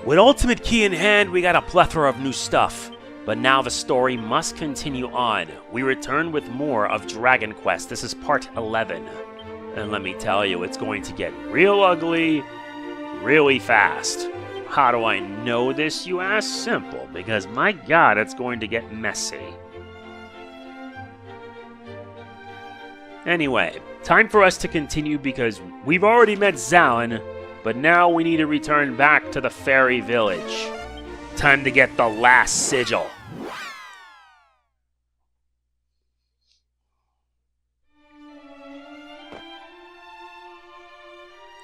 With Ultimate Key in hand, we got a plethora of new stuff. But now the story must continue on. We return with more of Dragon Quest. This is part 11. And let me tell you, it's going to get real ugly, really fast. How do I know this, you ask? Simple, because my god, it's going to get messy. Anyway, time for us to continue because we've already met Zalen, but now we need to return back to the Faerie Village. Time to get the last sigil.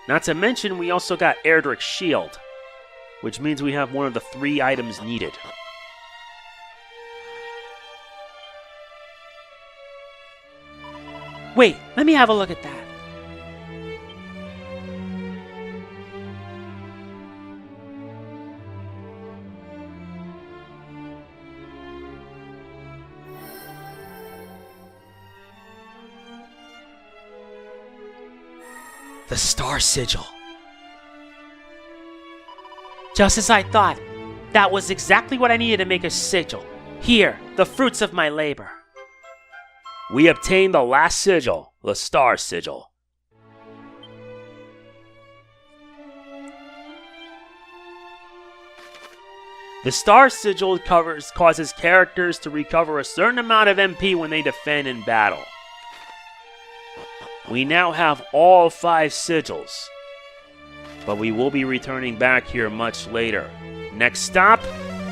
Not to mention, we also got Erdrick's shield, which means we have one of the 3 items needed. Wait, let me have a look at that. The Star Sigil. Just as I thought. That was exactly what I needed to make a sigil. Here, the fruits of my labor. We obtained the last sigil, the Star Sigil. The Star Sigil causes characters to recover a certain amount of MP when they defend in battle. We now have all 5 sigils, but we will be returning back here much later. Next stop,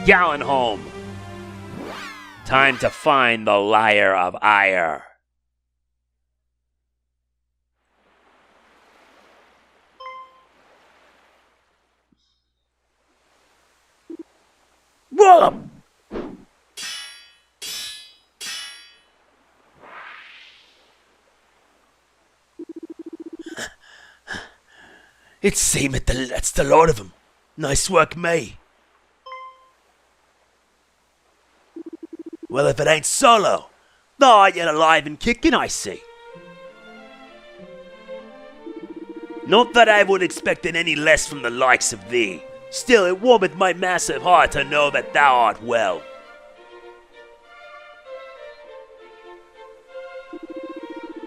Galenholm. Time to find the Lyre of Ire. Whoa! It's same that's the lot of them. Nice work, May. Well, if it ain't Solo, thou art yet alive and kicking, I see. Not that I would expect any less from the likes of thee. Still, it warmeth my massive heart to know that thou art well.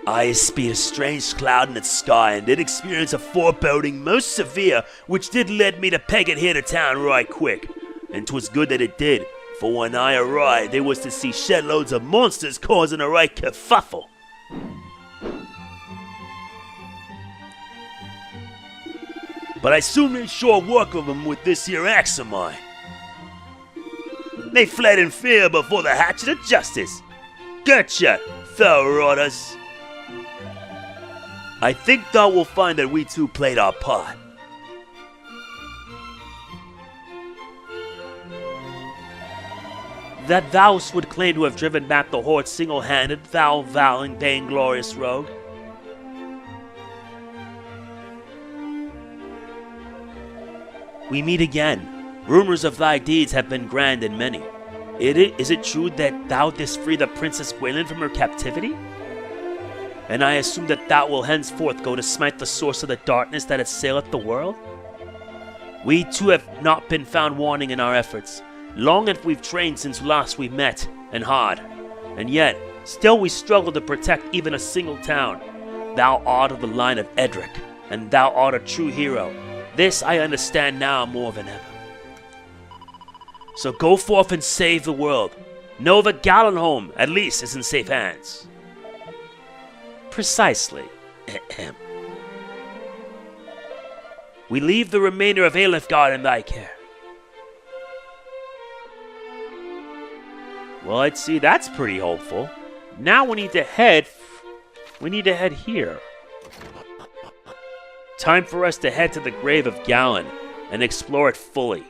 I espied a strange cloud in its sky and did experience a foreboding most severe, which did lead me to peg it here to town right quick. And 'twas good that it did, for when I arrived, there was to see shed loads of monsters causing a right kerfuffle. But I soon made short work of them with this here axe of mine. They fled in fear before the hatchet of justice. Gotcha, thou rotters. I think thou will find that we two played our part. That thou would claim to have driven back the horde single-handed, thou valiant, vainglorious rogue? We meet again. Rumors of thy deeds have been grand and many. Is it true that thou didst free the Princess Galen from her captivity? And I assume that thou will henceforth go to smite the source of the darkness that assaileth the world? We too have not been found wanting in our efforts. Long have we've trained since last we met, and hard. And yet, still we struggle to protect even a single town. Thou art of the line of Edric, and thou art a true hero. This I understand now more than ever. So go forth and save the world. Know that Galenholm, at least, is in safe hands. Precisely. We leave the remainder of Alefgard in thy care. Well, I'd see that's pretty hopeful. Now we need to head here. Time for us to head to the Grave of Galen and explore it fully.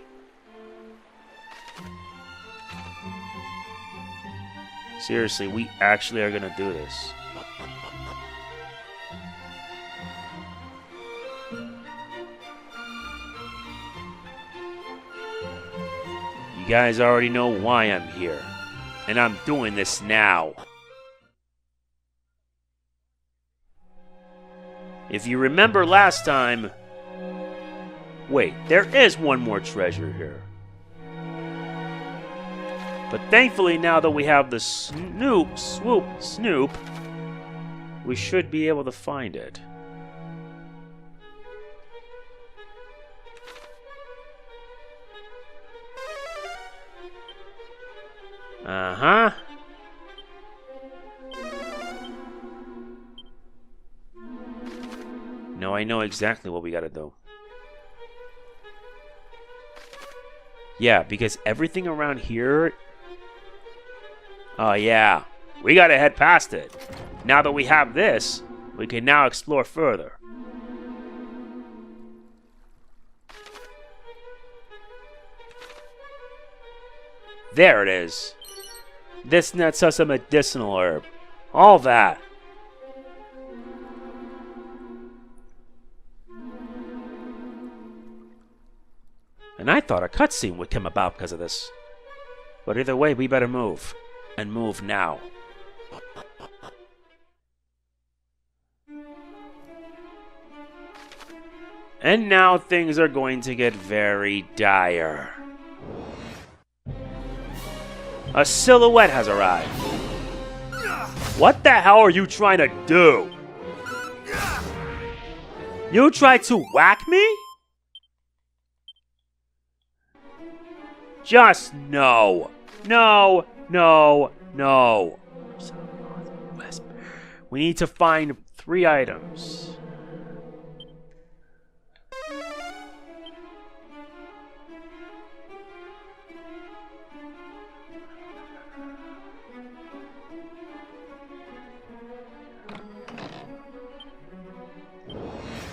Seriously, we actually are gonna do this. You guys already know why I'm here, and I'm doing this now. If you remember last time, Wait, there is one more treasure here. But thankfully, now that we have the Snoop, we should be able to find it. Uh-huh. No, I know exactly what we gotta do. Yeah, because everything around here... Oh, yeah. We gotta head past it. Now that we have this, we can now explore further. There it is. This nets us a medicinal herb. All that. And I thought a cutscene would come about because of this. But either way, we better move. And move now. And now things are going to get very dire. A silhouette has arrived. What the hell are you trying to do? You tried to whack me? Just no. No, no, no. We need to find 3 items.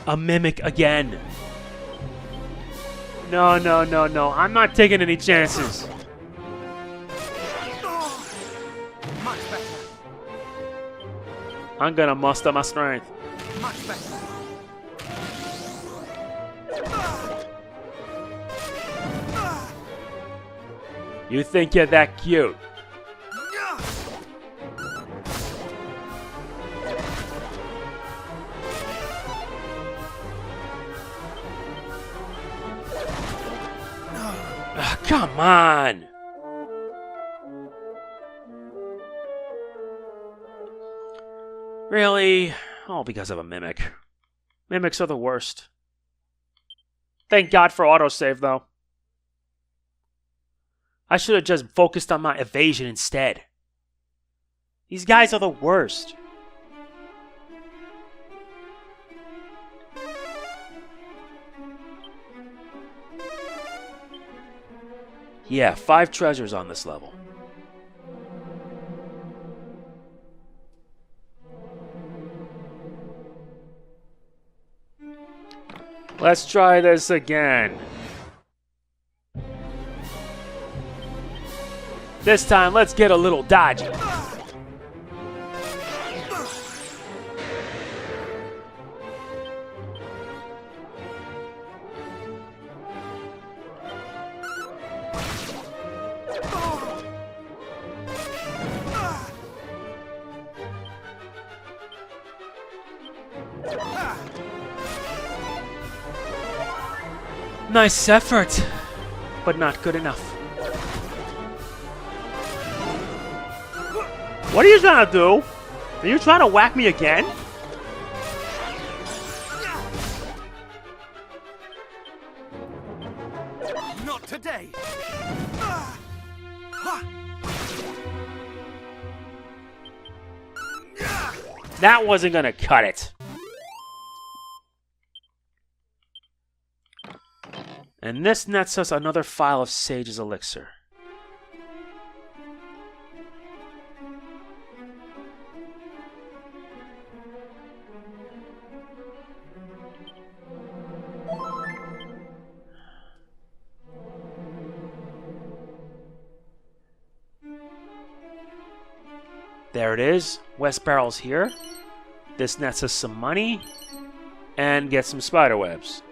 A mimic again. No, no, no, no. I'm not taking any chances. Much better. I'm gonna muster my strength. Much better. You think you're that cute? Come on! Really? All because of a mimic. Mimics are the worst. Thank God for autosave, though. I should have just focused on my evasion instead. These guys are the worst. Yeah, 5 treasures on this level. Let's try this again. This time, let's get a little dodgy. Nice effort, but not good enough. What are you trying to do? Are you trying to whack me again? Not today. That wasn't gonna cut it. And this nets us another file of Sage's elixir. There it is. West Barrel's here. This nets us some money and get some spider webs.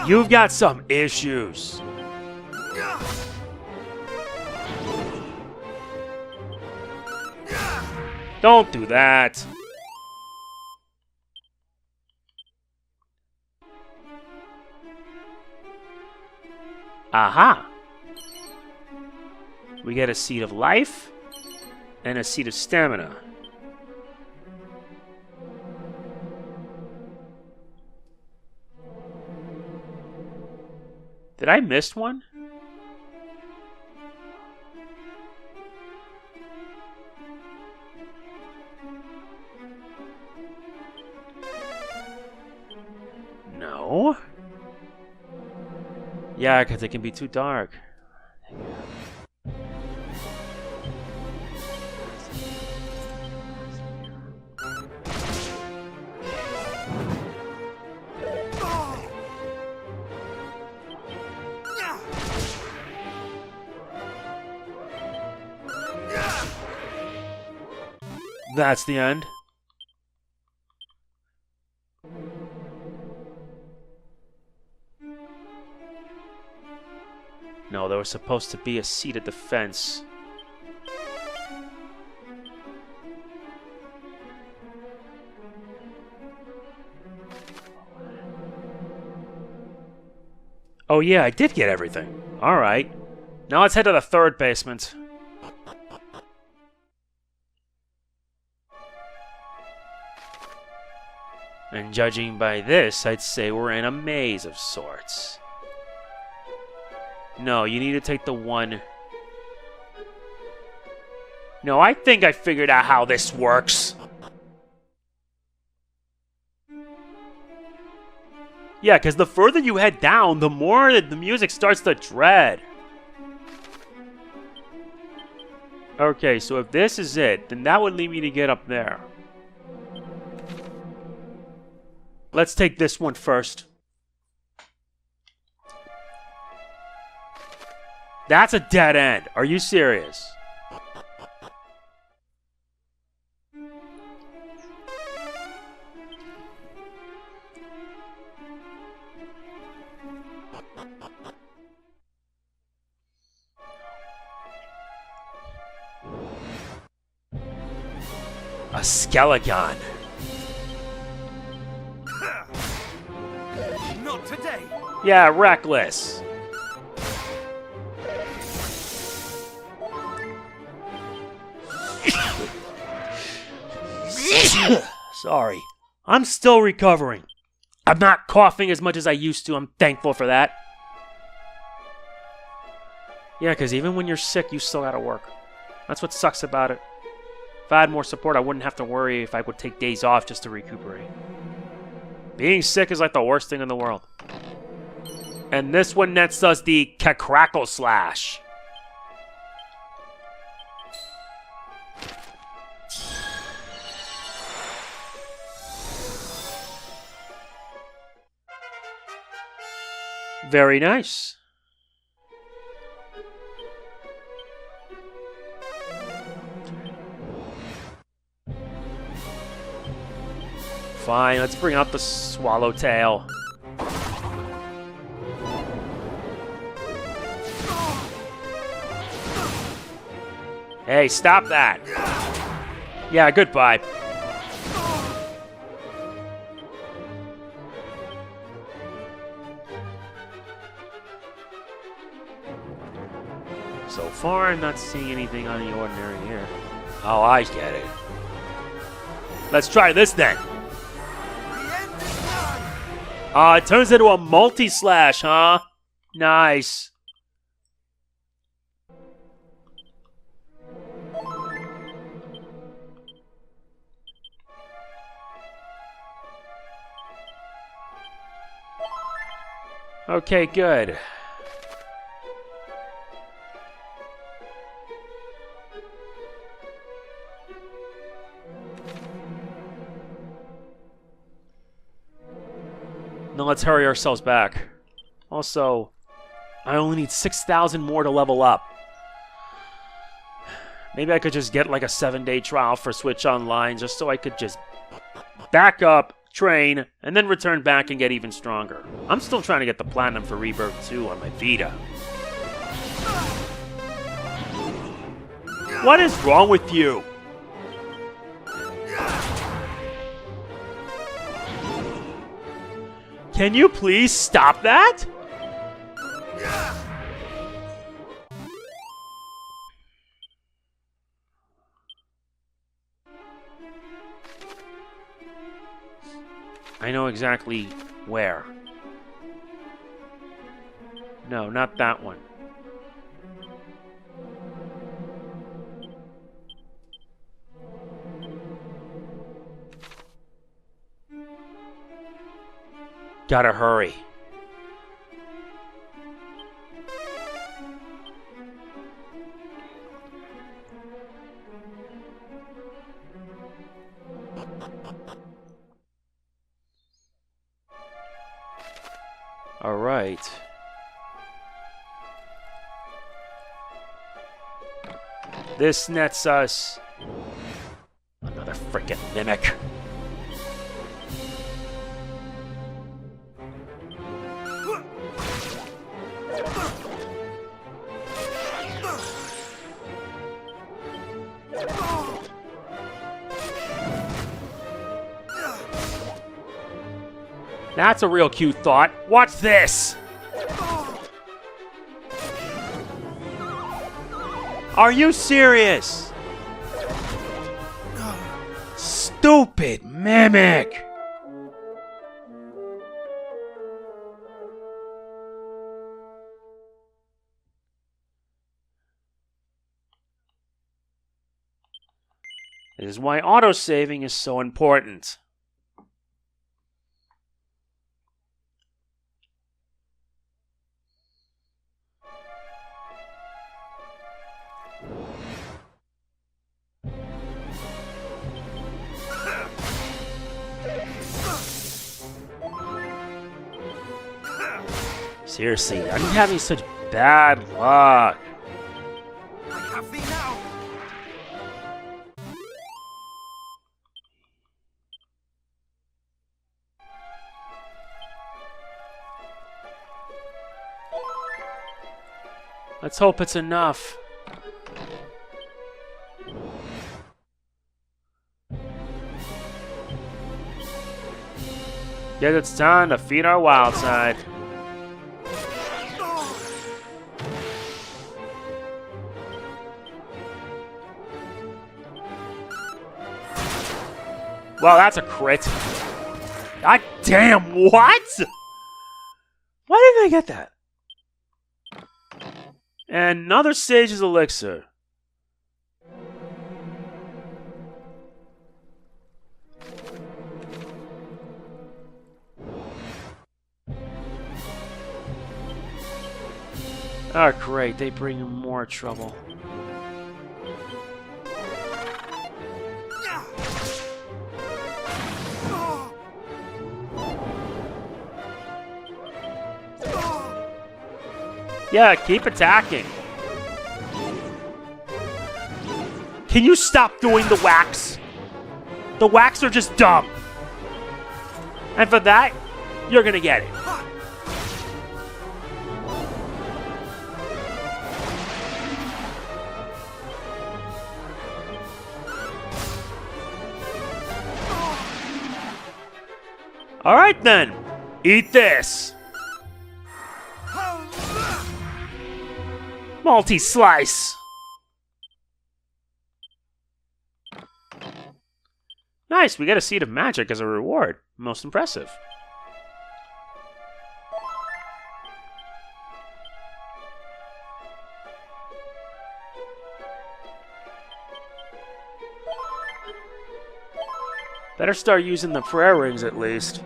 You've got some issues. Don't do that. Aha. We get a seed of life and a seed of stamina. Did I miss one? No. Yeah, because it can be too dark. That's the end. No, there was supposed to be a seat at the fence. Oh yeah, I did get everything. Alright. Now let's head to the third basement. And judging by this, I'd say we're in a maze of sorts. No, you need to take the one... No, I think I figured out how this works. Yeah, because the further you head down, the more that the music starts to dread. Okay, so if this is it, then that would lead me to get up there. Let's take this one first. That's a dead end. Are you serious? A skeleton. Not today. Yeah, reckless. Sorry. I'm still recovering. I'm not coughing as much as I used to. I'm thankful for that. Yeah, because even when you're sick, you still gotta work. That's what sucks about it. If I had more support, I wouldn't have to worry if I would take days off just to recuperate. Being sick is like the worst thing in the world. And this one nets us the Crackle Slash. Very nice. Fine, let's bring out the Swallowtail. Hey, stop that. Yeah, goodbye. So far, I'm not seeing anything out of the ordinary here. Oh, I get it. Let's try this then. It turns into a multi-slash, huh? Nice. Okay, good. Now let's hurry ourselves back. Also, I only need 6,000 more to level up. Maybe I could just get like a 7-day trial for Switch Online just so I could just back up, train, and then return back and get even stronger. I'm still trying to get the Platinum for Rebirth 2 on my Vita. What is wrong with you? Can you please stop that? I know exactly where. No, not that one. Gotta hurry. All right. This nets us another frickin' mimic. That's a real cute thought. Watch this! Are you serious? Stupid mimic! This is why autosaving is so important. Seriously, I'm having such bad luck. I have thee now. Let's hope it's enough. Guess it's time to feed our wild side. Wow, that's a crit. God damn, what? Why didn't I get that? And another Sage's Elixir. Oh, great. They bring him more trouble. Yeah, keep attacking. Can you stop doing the whacks? The whacks are just dumb. And for that, you're gonna get it. Alright then, eat this. Multi-slice. Nice, we get a Seed of Magic as a reward. Most impressive. Better start using the prayer rings at least.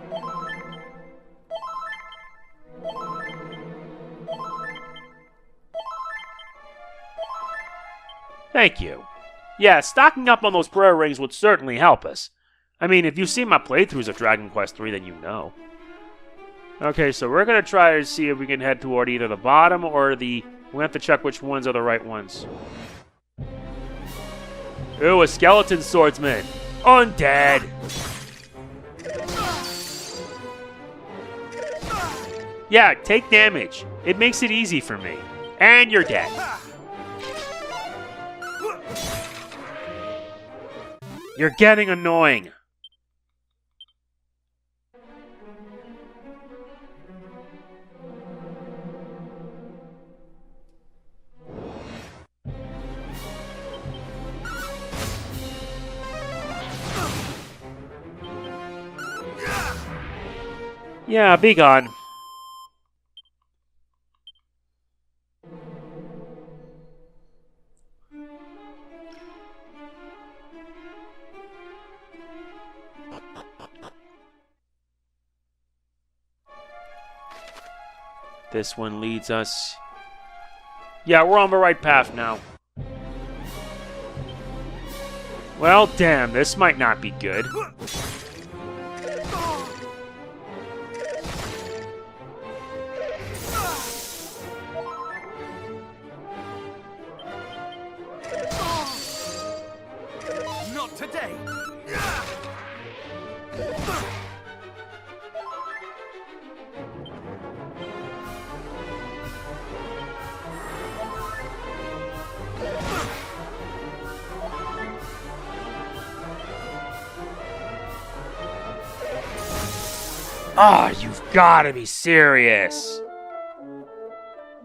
Thank you. Yeah, stocking up on those prayer rings would certainly help us. I mean, if you've seen my playthroughs of Dragon Quest III, then you know. Okay, so we're going to try to see if we can head toward either the bottom or the... We have to check which ones are the right ones. Ooh, a skeleton swordsman. Undead. Yeah, take damage. It makes it easy for me. And you're dead. You're getting annoying. Yeah, be gone. This one leads us... Yeah, we're on the right path now. Well, damn, this might not be good. Not today. Ah, oh, you've got to be serious.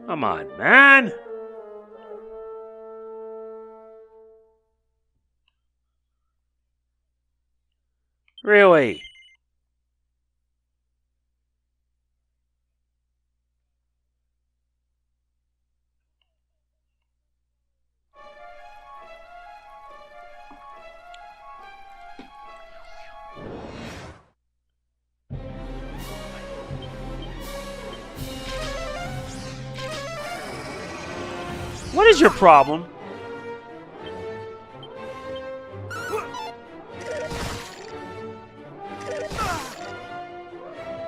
Come on, man. Really? What is your problem?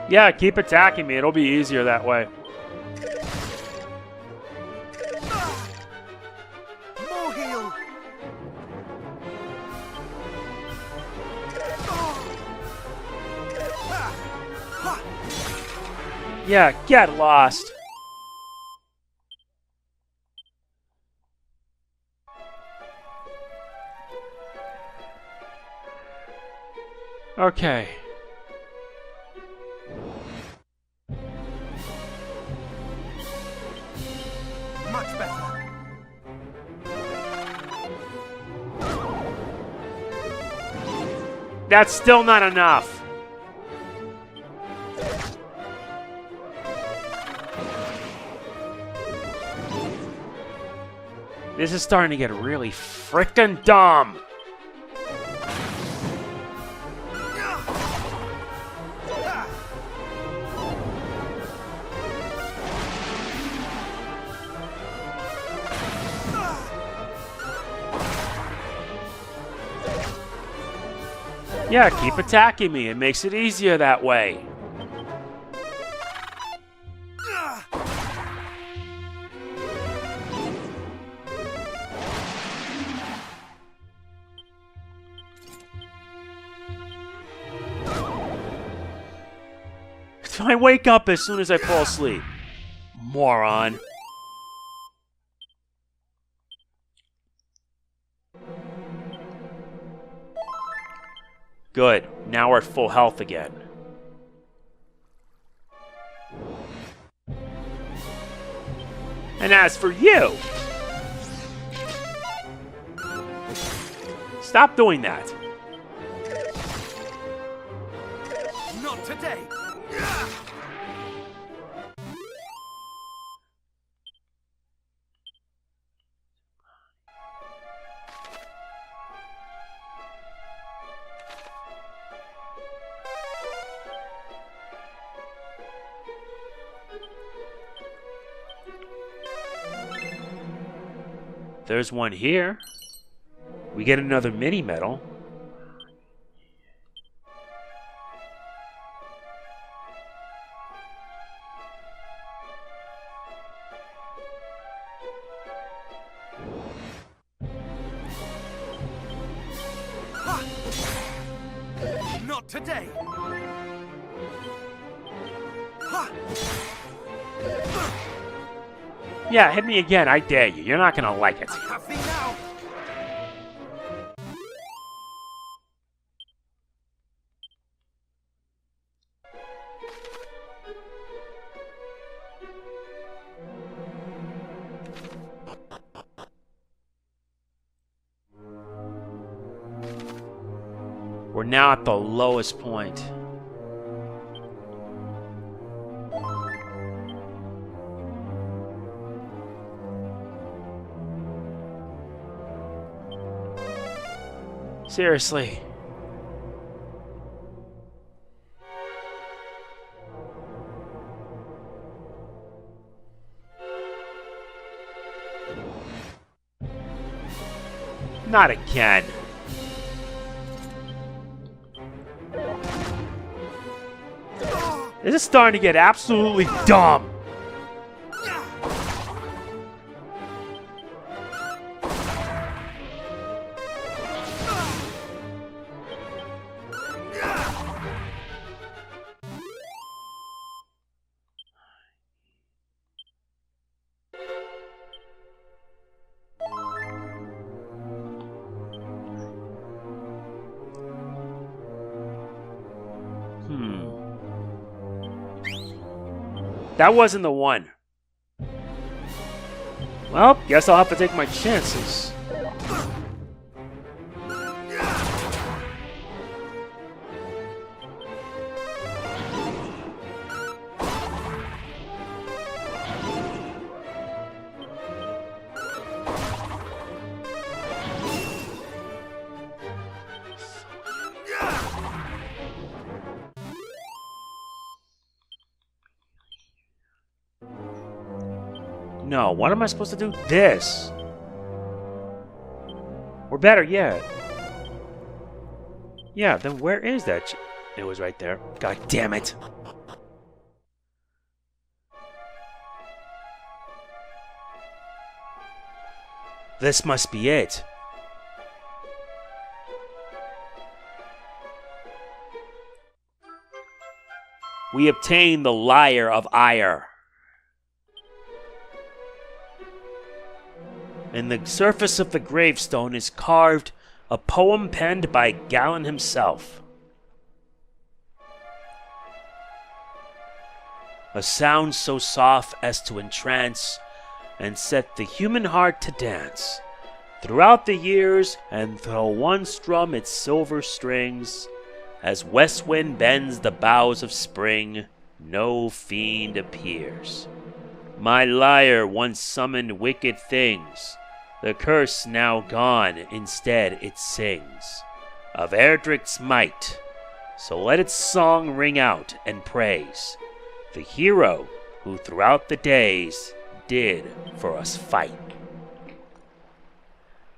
Yeah, keep attacking me. It'll be easier that way. More heal. Yeah, get lost. Okay. Much better. That's still not enough. This is starting to get really frickin' dumb. Yeah, keep attacking me. It makes it easier that way. I wake up as soon as I fall asleep. Moron. Good. Now we're at full health again. And as for you... Stop doing that. Not today. There's one here. We get another mini medal. Not today. Ha! Yeah, hit me again, I dare you. You're not gonna like it. I have thee now. We're now at the lowest point. Seriously. Not again. This is starting to get absolutely dumb. That wasn't the one. Well, guess I'll have to take my chances. No, what am I supposed to do? This. Or better yet. Yeah, then where is that? It was right there. God damn it. This must be it. We obtain the Lyre of Ire. In the surface of the gravestone is carved a poem penned by Galen himself. A sound so soft as to entrance and set the human heart to dance. Throughout the years, and through one strum its silver strings, as west wind bends the boughs of spring, no fiend appears. My lyre once summoned wicked things. The curse now gone, instead it sings of Erdric's might. So let its song ring out and praise the hero who throughout the days did for us fight.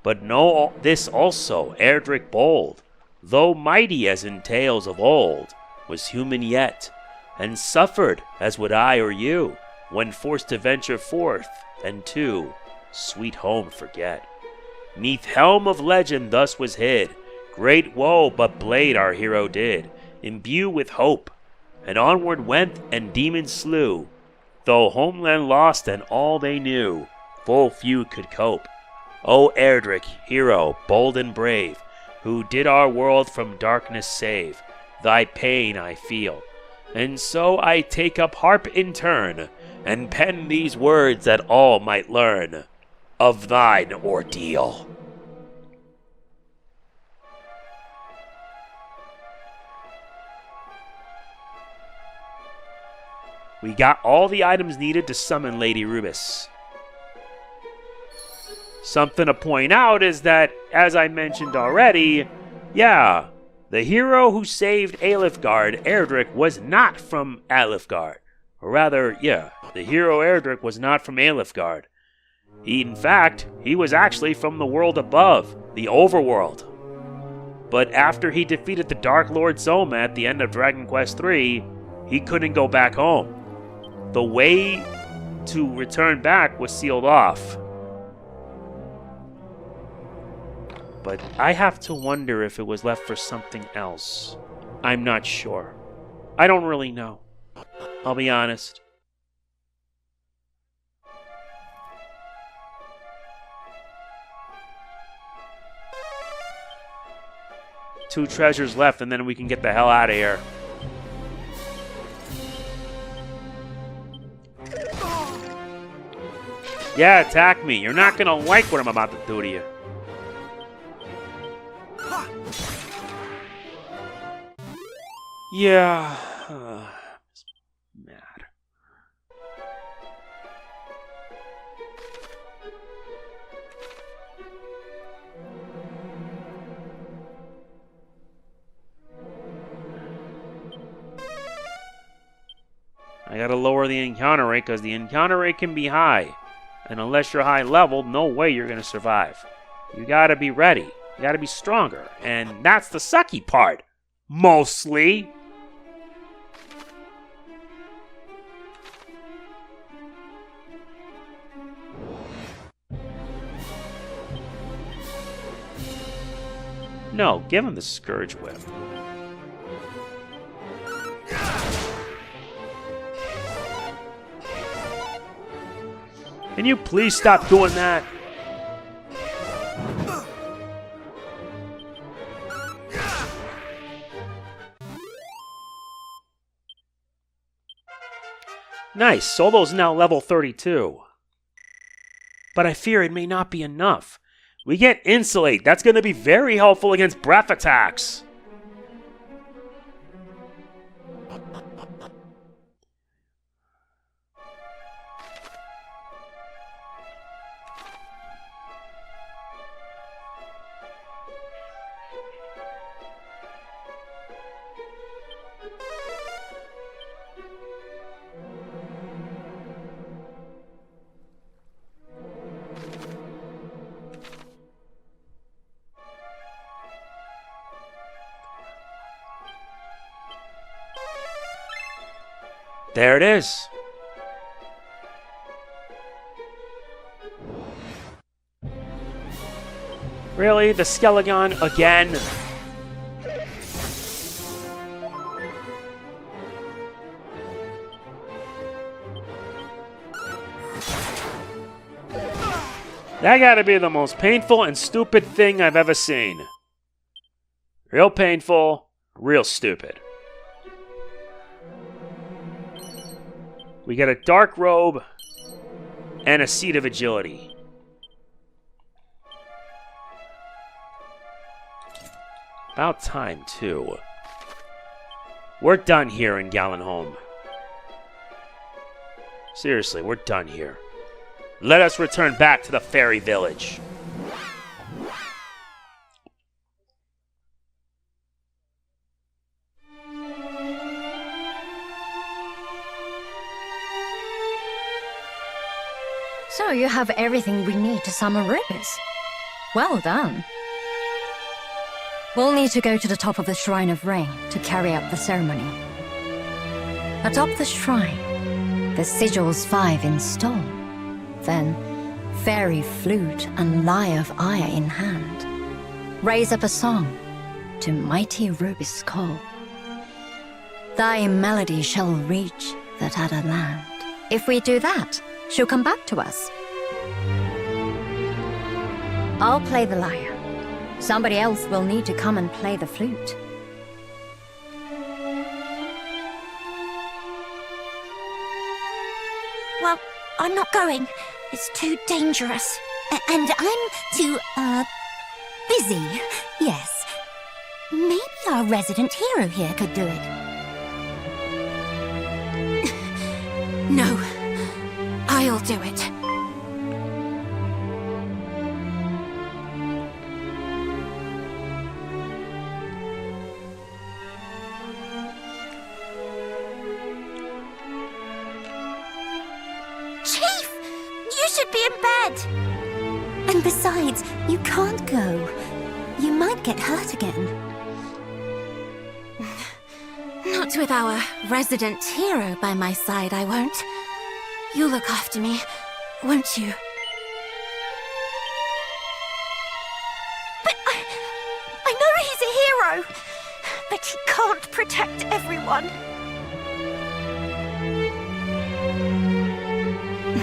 But know this also, Erdric bold, though mighty as in tales of old, was human yet, and suffered as would I or you, when forced to venture forth, and to sweet home forget. 'Neath helm of legend thus was hid, great woe but blade our hero did, imbue with hope, and onward went and demons slew, though homeland lost and all they knew, full few could cope. O Erdric, hero, bold and brave, who did our world from darkness save, thy pain I feel, and so I take up harp in turn, and pen these words that all might learn of thine ordeal. We got all the items needed to summon Lady Rubiss. Something to point out is that, as I mentioned already, yeah, the hero who saved Alifgard, Erdric, was not from Alifgard. Or rather, yeah, the hero Erdric was not from Alifgard. In fact, he was actually from the world above, the overworld. But after he defeated the Dark Lord Soma at the end of Dragon Quest III, he couldn't go back home. The way to return back was sealed off. But I have to wonder if it was left for something else. I'm not sure. I don't really know. I'll be honest. 2 treasures left, and then we can get the hell out of here. Yeah, attack me. You're not gonna like what I'm about to do to you. Yeah. Mad. I gotta lower the encounter rate because the encounter rate can be high. And unless you're high leveled, no way you're gonna survive. You gotta be ready. You gotta be stronger. And that's the sucky part. Mostly. No, give him the Scourge Whip. Can you please stop doing that? Nice, Solo's now level 32. But I fear it may not be enough. We get Insulate. That's going to be very helpful against breath attacks. There it is. Really? The Skeleton again? That gotta be the most painful and stupid thing I've ever seen. Real painful, real stupid. We get a Dark Robe and a Seed of Agility. About time, too. We're done here in Galenholm. Seriously, we're done here. Let us return back to the Faerie Village. So you have everything we need to summon Rubiss. Well done. We'll need to go to the top of the Shrine of Rain to carry out the ceremony. Atop the shrine, the Sigils 5 install. Then, Faerie Flute and Lyre of Ire in hand. Raise up a song to mighty Rubiss' call. Thy melody shall reach that other land. If we do that, she'll come back to us. I'll play the lyre. Somebody else will need to come and play the flute. Well, I'm not going. It's too dangerous. And I'm too, busy. Yes. Maybe our resident hero here could do it. No. I'll do it. Chief! You should be in bed! And besides, you can't go. You might get hurt again. Not with our resident hero by my side, I won't. You'll look after me, won't you? But I know he's a hero, but he can't protect everyone.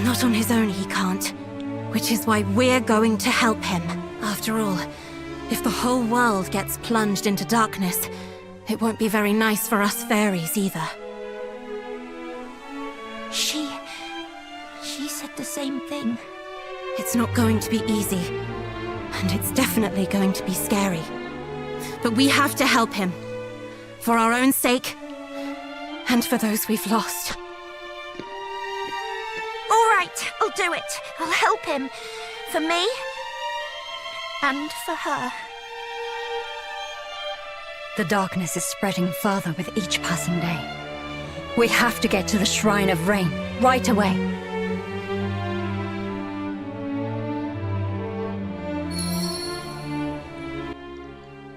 Not on his own he can't, which is why we're going to help him. After all, If the whole world gets plunged into darkness, it won't be very nice for us fairies either. She said the same thing. It's not going to be easy, and it's definitely going to be scary. But we have to help him. For our own sake, and for those we've lost. All right, I'll do it. I'll help him. For me, and for her. The darkness is spreading further with each passing day. We have to get to the Shrine of Rain, right away.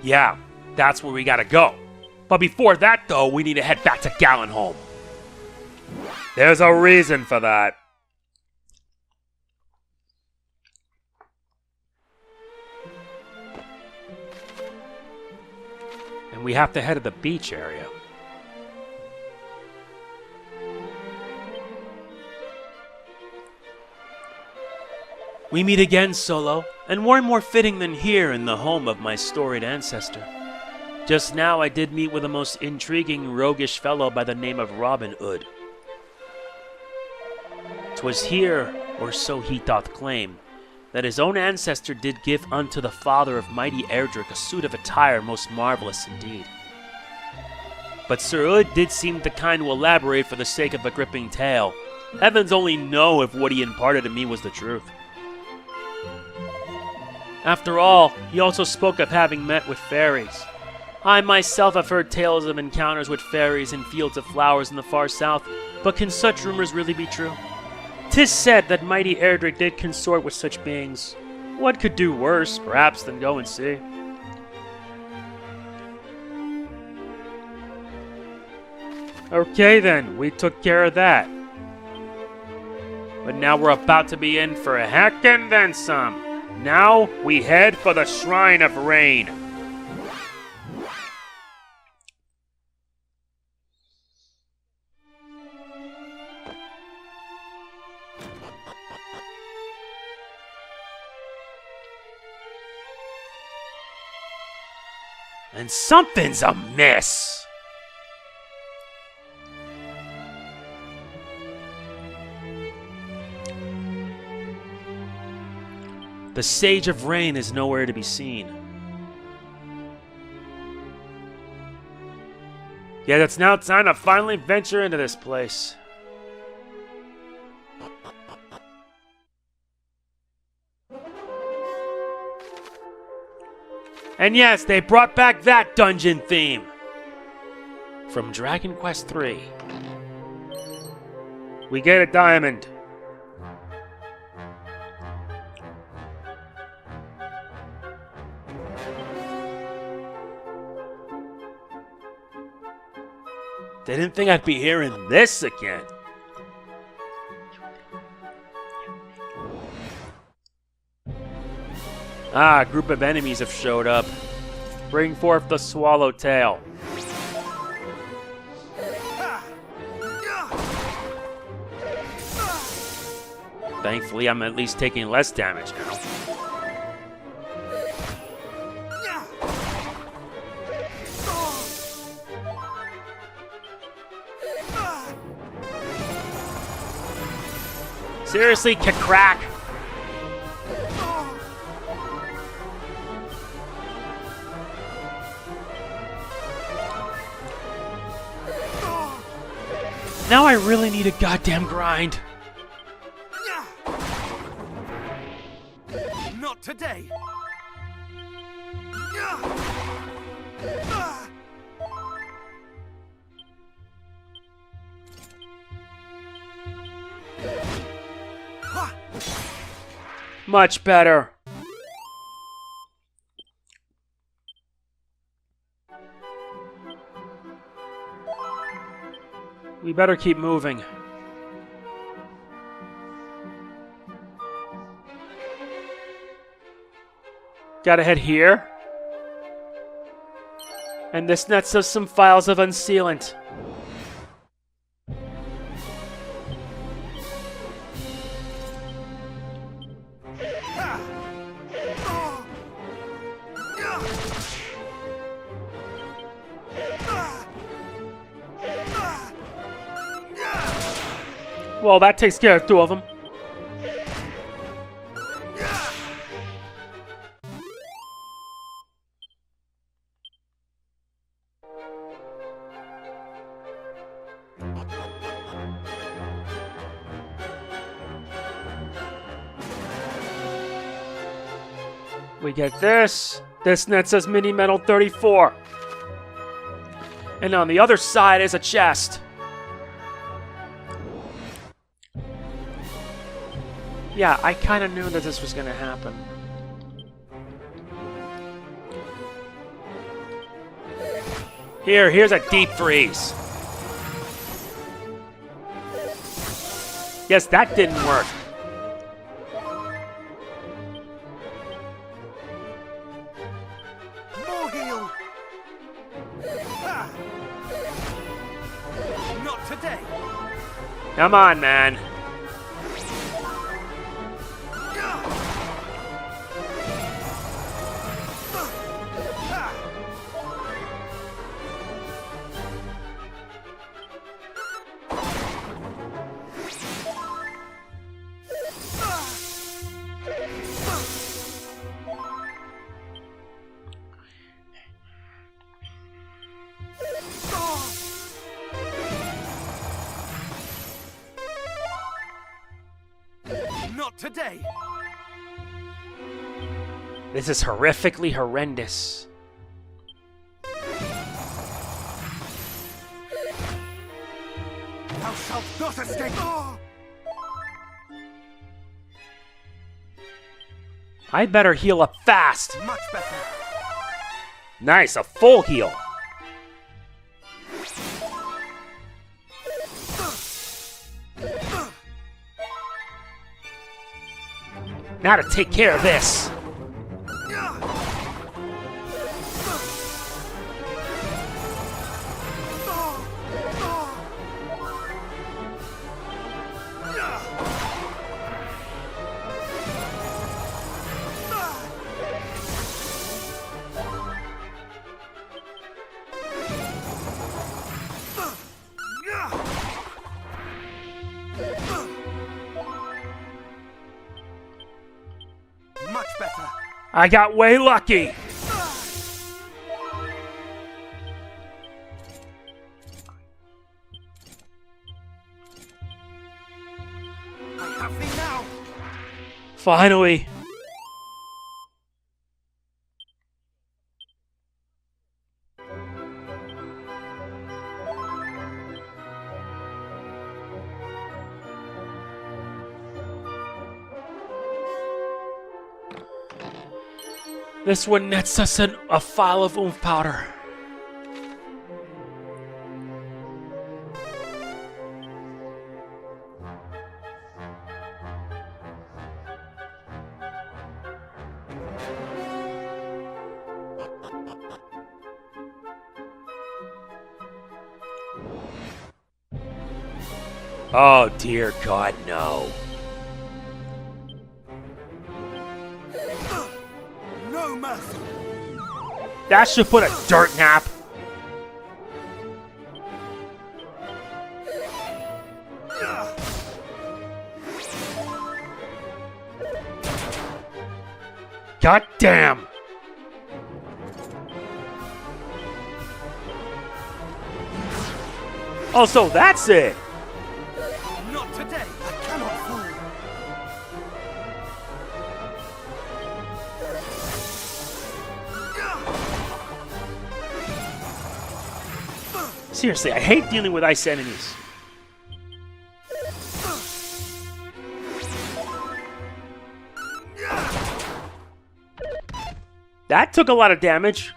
Yeah, that's where we gotta go. But before that, though, we need to head back to Galenholm. There's a reason for that. And we have to head to the beach area. We meet again, Solo, and where more fitting than here in the home of my storied ancestor. Just now I did meet with a most intriguing, roguish fellow by the name of Robbin Ood. 'Twas here, or so he doth claim, that his own ancestor did give unto the father of mighty Erdrick a suit of attire most marvelous indeed. But Sir Ood did seem to kind to elaborate for the sake of a gripping tale. Heavens only know if what he imparted to me was the truth. After all, he also spoke of having met with fairies. I myself have heard tales of encounters with fairies in fields of flowers in the far south, but can such rumors really be true? 'Tis said that mighty Erdrick did consort with such beings. What could do worse, perhaps, than go and see? Okay then, we took care of that. But now we're about to be in for a heck and then some. Now we head for the Shrine of Rain. And something's amiss. The Sage of Rain is nowhere to be seen. Yet it's now time to finally venture into this place. And yes, they brought back that dungeon theme from Dragon Quest III. We get a diamond. Didn't think I'd be hearing this again. Ah, a group of enemies have showed up. Bring forth the Swallowtail. Thankfully, I'm at least taking less damage now. Seriously, crack. Now I really need a goddamn grind. Not today. Much better. We better keep moving. Gotta head here. And this nets us some files of unsealant. Well, that takes care of 2 of them. We get this. This nets us mini metal 34. And on the other side is a chest. Yeah, I kind of knew that this was going to happen. Here's a deep freeze. Yes, that didn't work. More heal. Ha. Not today. Come on, man. Not today. This is horrifically horrendous. Thou shalt not escape. I better heal up fast. Much better. Nice, a full heal. Now to take care of this. Much better. I got way lucky. I have thee now. Finally. This one nets us a file of oomph powder. Oh dear God, no. No mercy. That should put a dirt nap. God damn. Oh, so that's it. Not today. I cannot fall. Seriously, I hate dealing with ice enemies. That took a lot of damage.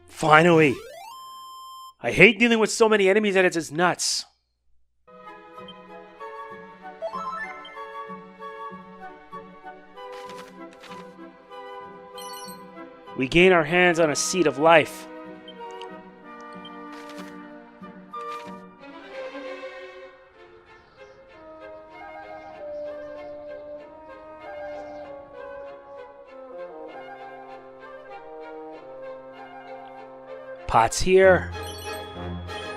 Finally. I hate dealing with so many enemies that it's just nuts. We gain our hands on a seed of life. pots here.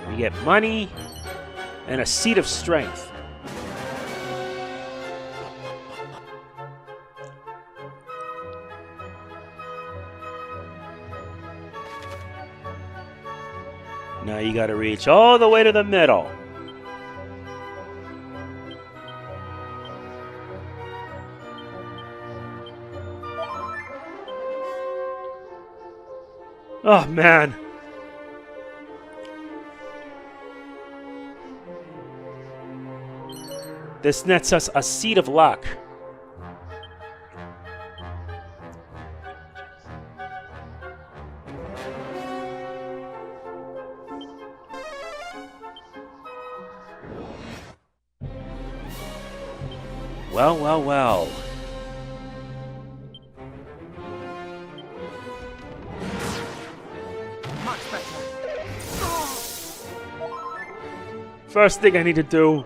We get money and a seed of strength. Now you gotta reach all the way to the middle. Oh man. This nets us a seed of luck. Well, well, well. Much better. First thing I need to do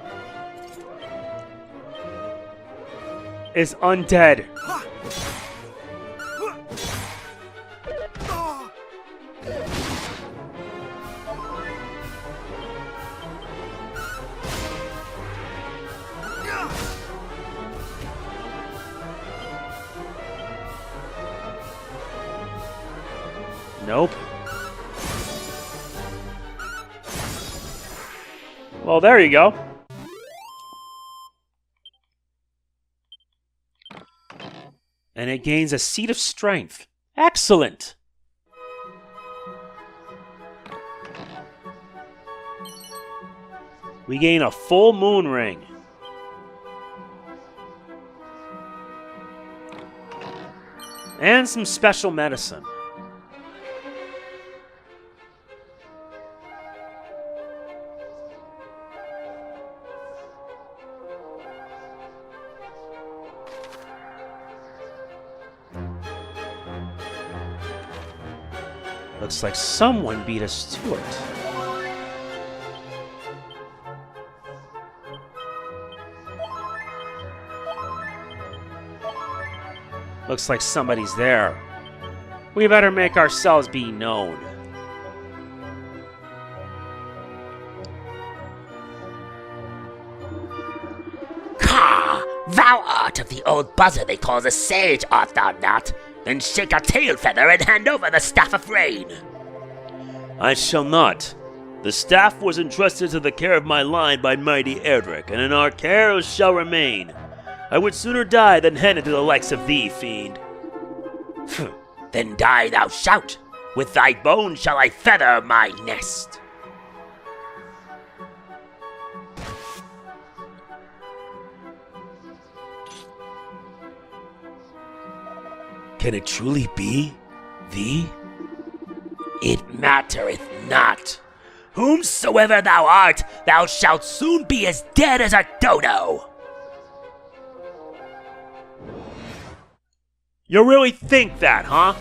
is undead. Nope. Well, there you go. And it gains a seed of strength. Excellent! We gain a full moon ring. And some special medicine. Looks like someone beat us to it. Looks like somebody's there. We better make ourselves be known. Caw! Thou art of the old buzzer they call the sage, art thou not? Then shake a tail feather and hand over the staff of rain. I shall not. The staff was entrusted to the care of my line by mighty Erdrick, and in our care it shall remain. I would sooner die than hand it to the likes of thee, fiend. Then die thou shalt. With thy bones shall I feather my nest. Can it truly be thee? It mattereth not. Whomsoever thou art, thou shalt soon be as dead as a dodo. You really think that, huh?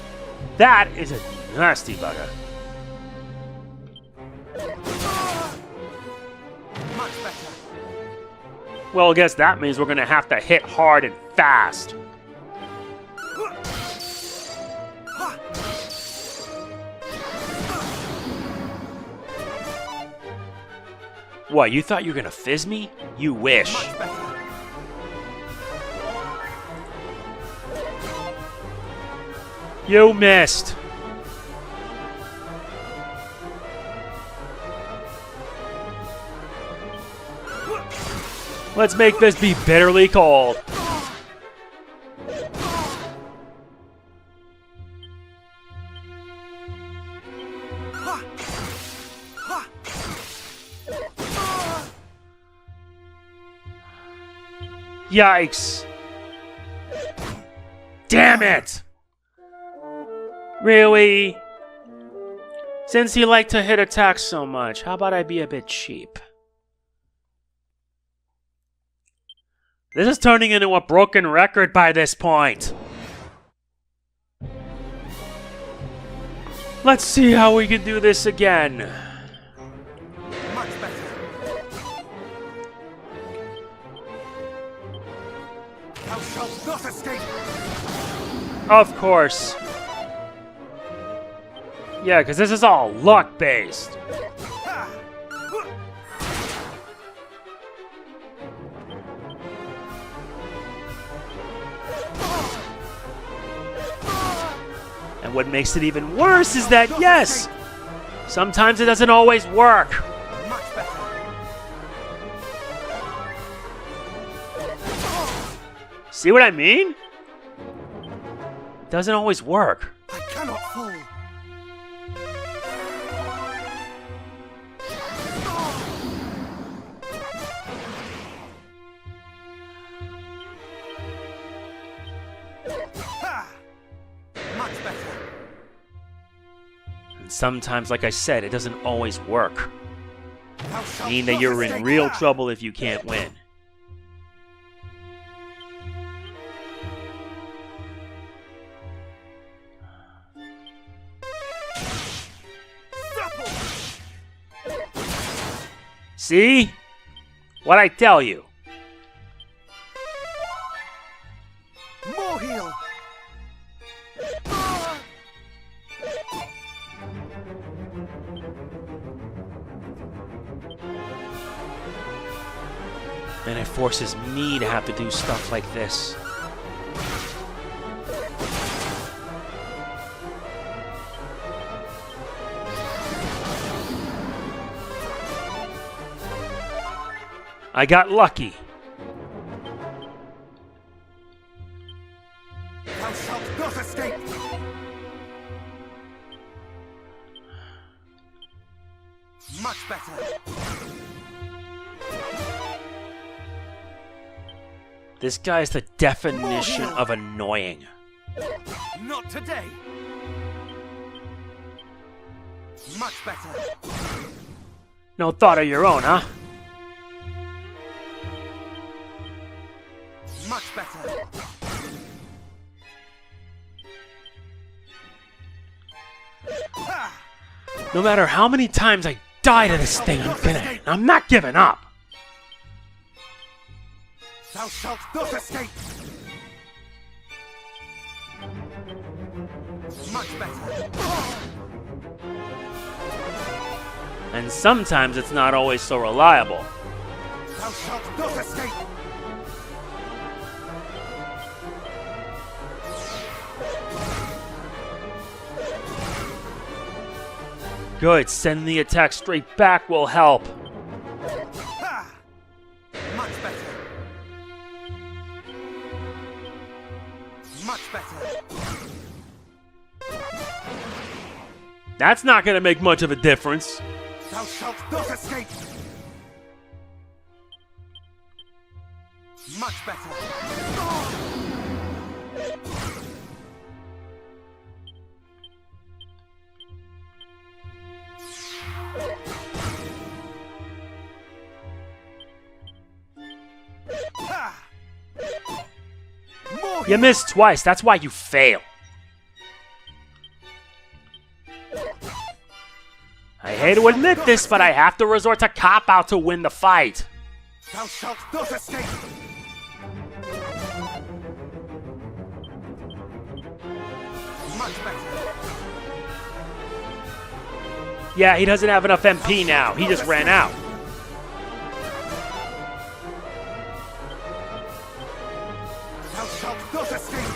That is a nasty bugger. Much better. Well, I guess that means we're gonna have to hit hard and fast. What, you thought you were gonna fizz me? You wish. Much better. You missed. Let's make this be bitterly cold. Yikes. Damn it! Really? Since you like to hit attacks so much, how about I be a bit cheap? This is turning into a broken record by this point. Let's see how we can do this again. Much better. Thou shalt not escape. Of course. Yeah, because this is all luck-based. And what makes it even worse is that, yes, sometimes it doesn't always work. Much better. See what I mean? It doesn't always work. I cannot fall. Much better. And sometimes, like I said, it doesn't always work. Thou shalt Meaning that not you're in escape. real trouble if you can't win. See? What'd I tell you? More heal. And it forces me to have to do stuff like this. I got lucky. Thou shalt not escape. Much better. This guy's the definition of annoying. Not today. Much better. No thought of your own, huh? Much better. No matter how many times I die to this thing, I'm not giving up. Thou shalt not escape. Much better. And sometimes it's not always so reliable. Thou shalt not escape. Good, sending the attack straight back will help. Much better. Much better. That's not gonna make much of a difference. Thou shalt not escape. Much better. More You missed twice, that's why you fail. I hate to admit this, but I have to resort to cop-out to win the fight. Thou shalt not escape. Much better. Yeah, he doesn't have enough MP now. He just ran out. Thou shalt not escape.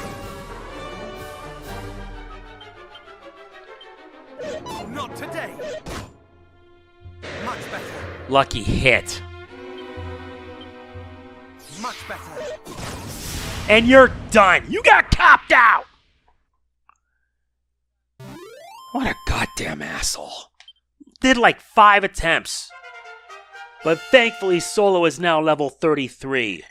Not today. Much better. Lucky hit. Much better. And you're done. You got copped out. What a goddamn asshole. Did like 5 attempts. But thankfully Solo is now level 33.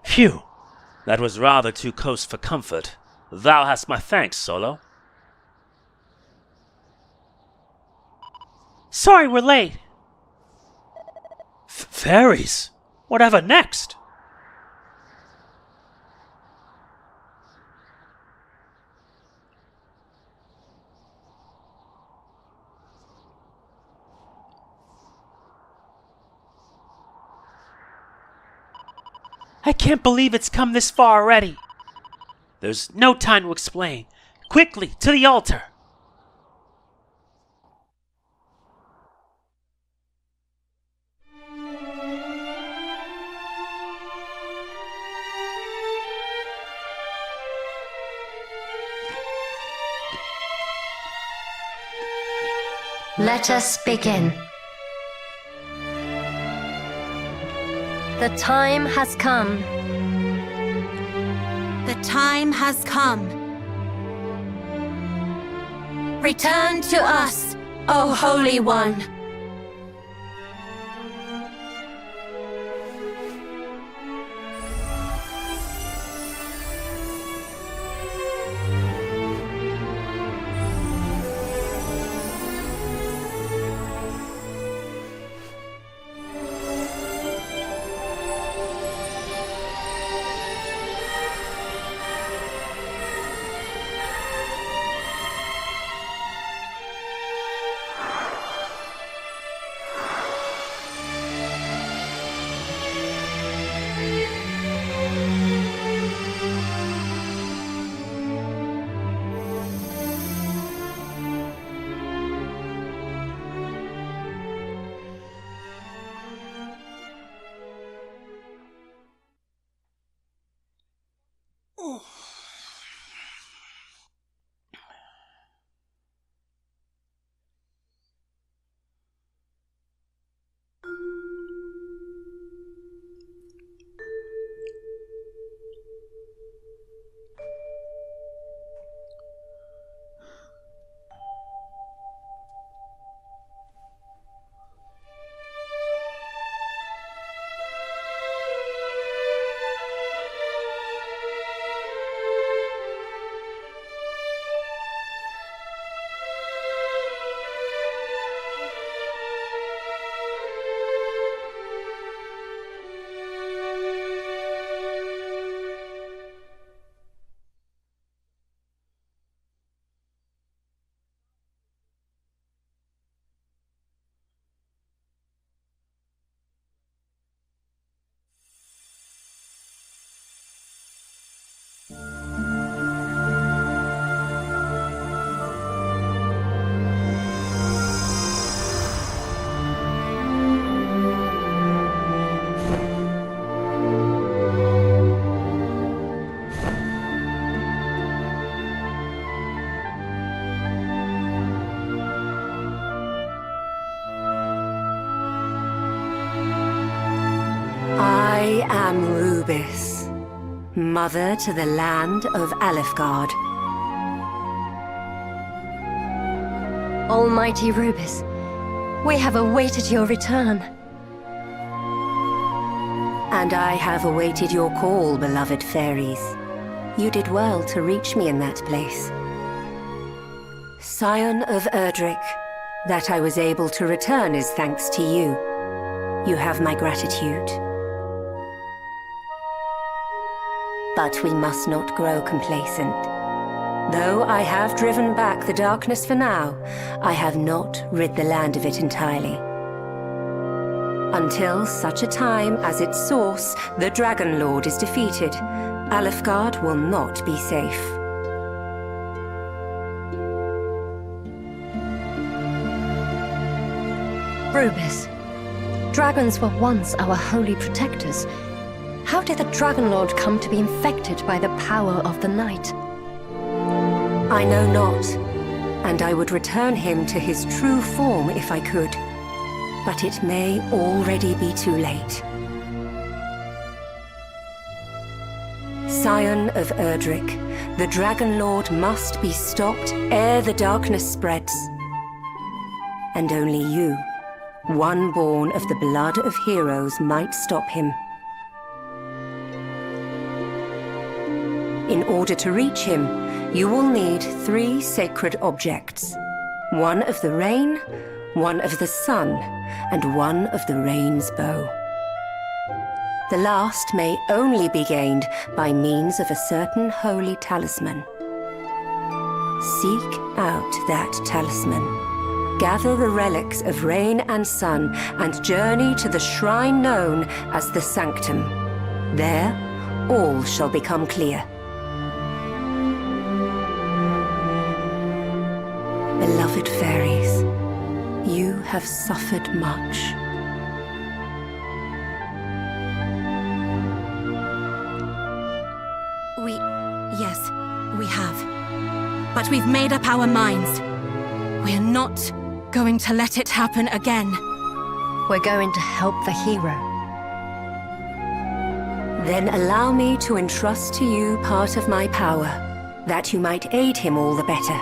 Phew. That was rather too close for comfort. Thou hast my thanks, Solo. Sorry we're late. Fairies? Whatever next? I can't believe it's come this far already. There's no time to explain. Quickly, to the altar! Let us begin. The time has come. The time has come. Return to us, O Holy One. I am Rubiss, mother to the land of Alefgard. Almighty Rubiss, we have awaited your return. And I have awaited your call, beloved fairies. You did well to reach me in that place. Scion of Erdrick, that I was able to return is thanks to you. You have my gratitude. But we must not grow complacent. Though I have driven back the darkness for now, I have not rid the land of it entirely. Until such a time as its source, the Dragon Lord, is defeated, Alefgard will not be safe. Rubiss, dragons were once our holy protectors. How did the Dragon Lord come to be infected by the power of the night? I know not, and I would return him to his true form if I could. But it may already be too late. Scion of Erdrick, the Dragon Lord must be stopped ere the darkness spreads. And only you, one born of the blood of heroes, might stop him. In order to reach him, you will need 3 sacred objects. One of the rain, one of the sun, and one of the rain's bow. The last may only be gained by means of a certain holy talisman. Seek out that talisman. Gather the relics of rain and sun and journey to the shrine known as the Sanctum. There, all shall become clear. Beloved fairies, you have suffered much. Yes, we have. But we've made up our minds. We're not going to let it happen again. We're going to help the hero. Then allow me to entrust to you part of my power, that you might aid him all the better.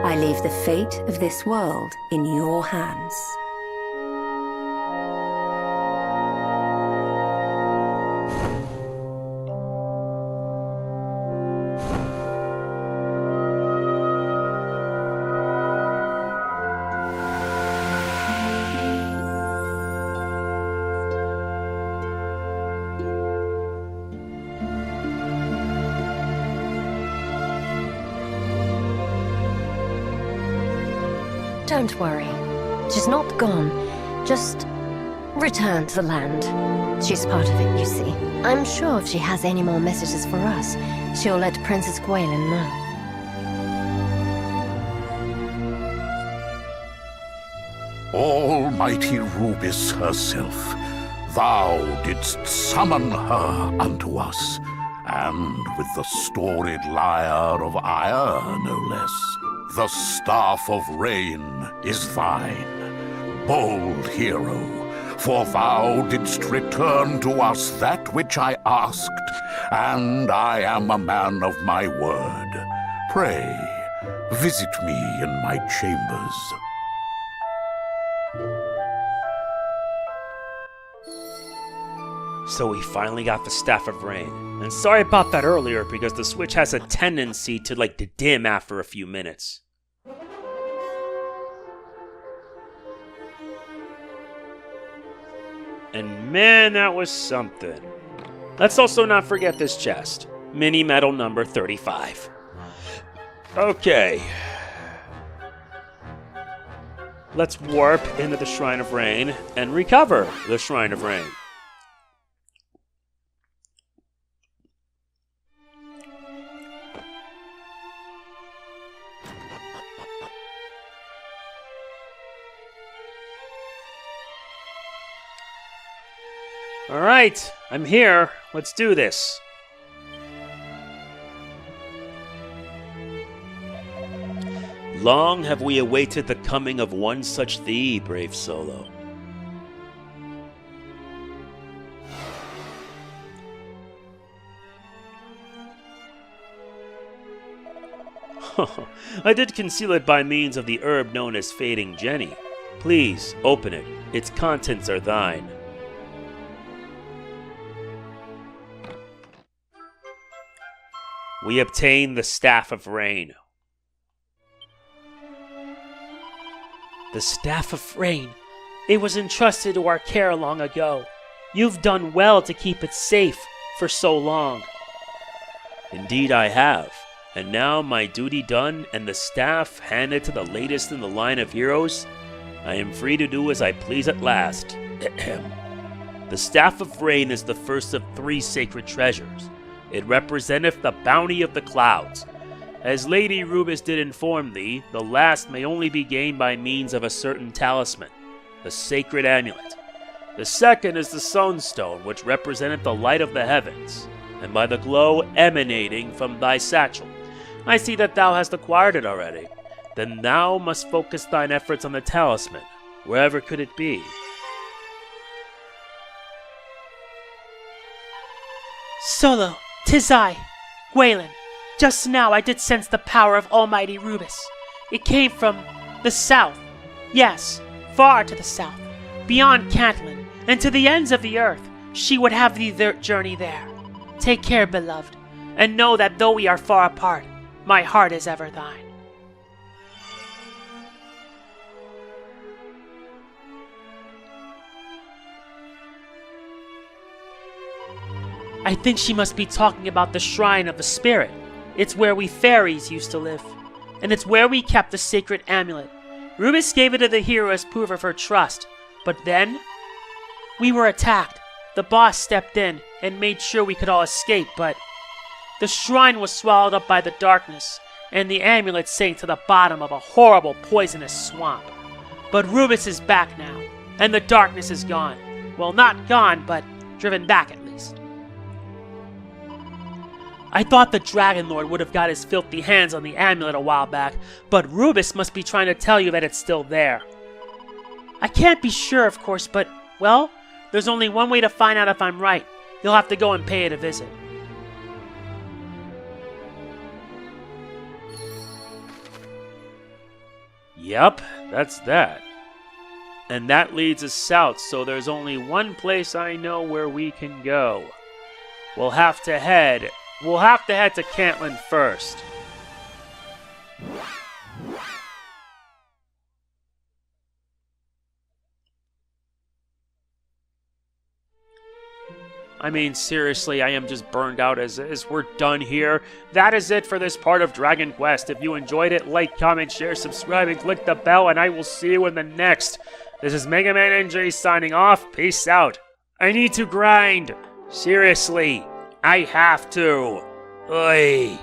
I leave the fate of this world in your hands. Don't worry. She's not gone. Just return to the land. She's part of it, you see. I'm sure if she has any more messages for us, she'll let Princess Galen know. Almighty Rubiss herself, thou didst summon her unto us, and with the storied Lyre of Ire, no less. The Staff of Rain is thine, bold hero, for thou didst return to us that which I asked, and I am a man of my word. Pray, visit me in my chambers. So we finally got the Staff of Rain. And sorry about that earlier, because the Switch has a tendency to to dim after a few minutes. And man, that was something. Let's also not forget this chest. Mini medal number 35. Okay. Let's warp into the Shrine of Rain and recover the Shrine of Rain. Alright, I'm here. Let's do this. Long have we awaited the coming of one such thee, brave Solo. I did conceal it by means of the herb known as Fading Jenny. Please, open it. Its contents are thine. We obtain the Staff of Rain. The Staff of Rain. It was entrusted to our care long ago. You've done well to keep it safe for so long. Indeed I have. And now my duty done and the staff handed to the latest in the line of heroes, I am free to do as I please at last. The Staff of Rain is the first of 3 sacred treasures. It representeth the bounty of the clouds. As Lady Rubiss did inform thee, the last may only be gained by means of a certain talisman, the sacred amulet. The second is the Sunstone, which representeth the light of the heavens, and by the glow emanating from thy satchel. I see that thou hast acquired it already. Then thou must focus thine efforts on the talisman, wherever could it be. Solo, 'tis I, Galen. Just now I did sense the power of Almighty Rubiss. It came from the south. Yes, far to the south, beyond Cantlin, and to the ends of the earth. She would have thee journey there. Take care, beloved, and know that though we are far apart, my heart is ever thine. I think she must be talking about the Shrine of the Spirit. It's where we fairies used to live. And it's where we kept the sacred amulet. Rubiss gave it to the hero as proof of her trust. But then, we were attacked. The boss stepped in and made sure we could all escape, but the shrine was swallowed up by the darkness, and the amulet sank to the bottom of a horrible poisonous swamp. But Rubiss is back now, and the darkness is gone. Well, not gone, but driven back at least. I thought the Dragon Lord would have got his filthy hands on the amulet a while back, but Rubiss must be trying to tell you that it's still there. I can't be sure, of course, but, well, there's only one way to find out if I'm right. You'll have to go and pay it a visit. Yep, that's that. And that leads us south, so there's only one place I know where we can go. We'll have to head to Cantlin first. I mean, seriously, I am just burned out as is. We're done here. That is it for this part of Dragon Quest. If you enjoyed it, like, comment, share, subscribe, and click the bell, and I will see you in the next. This is MegamanNG signing off. Peace out. I need to grind. Seriously, I have to. Oi.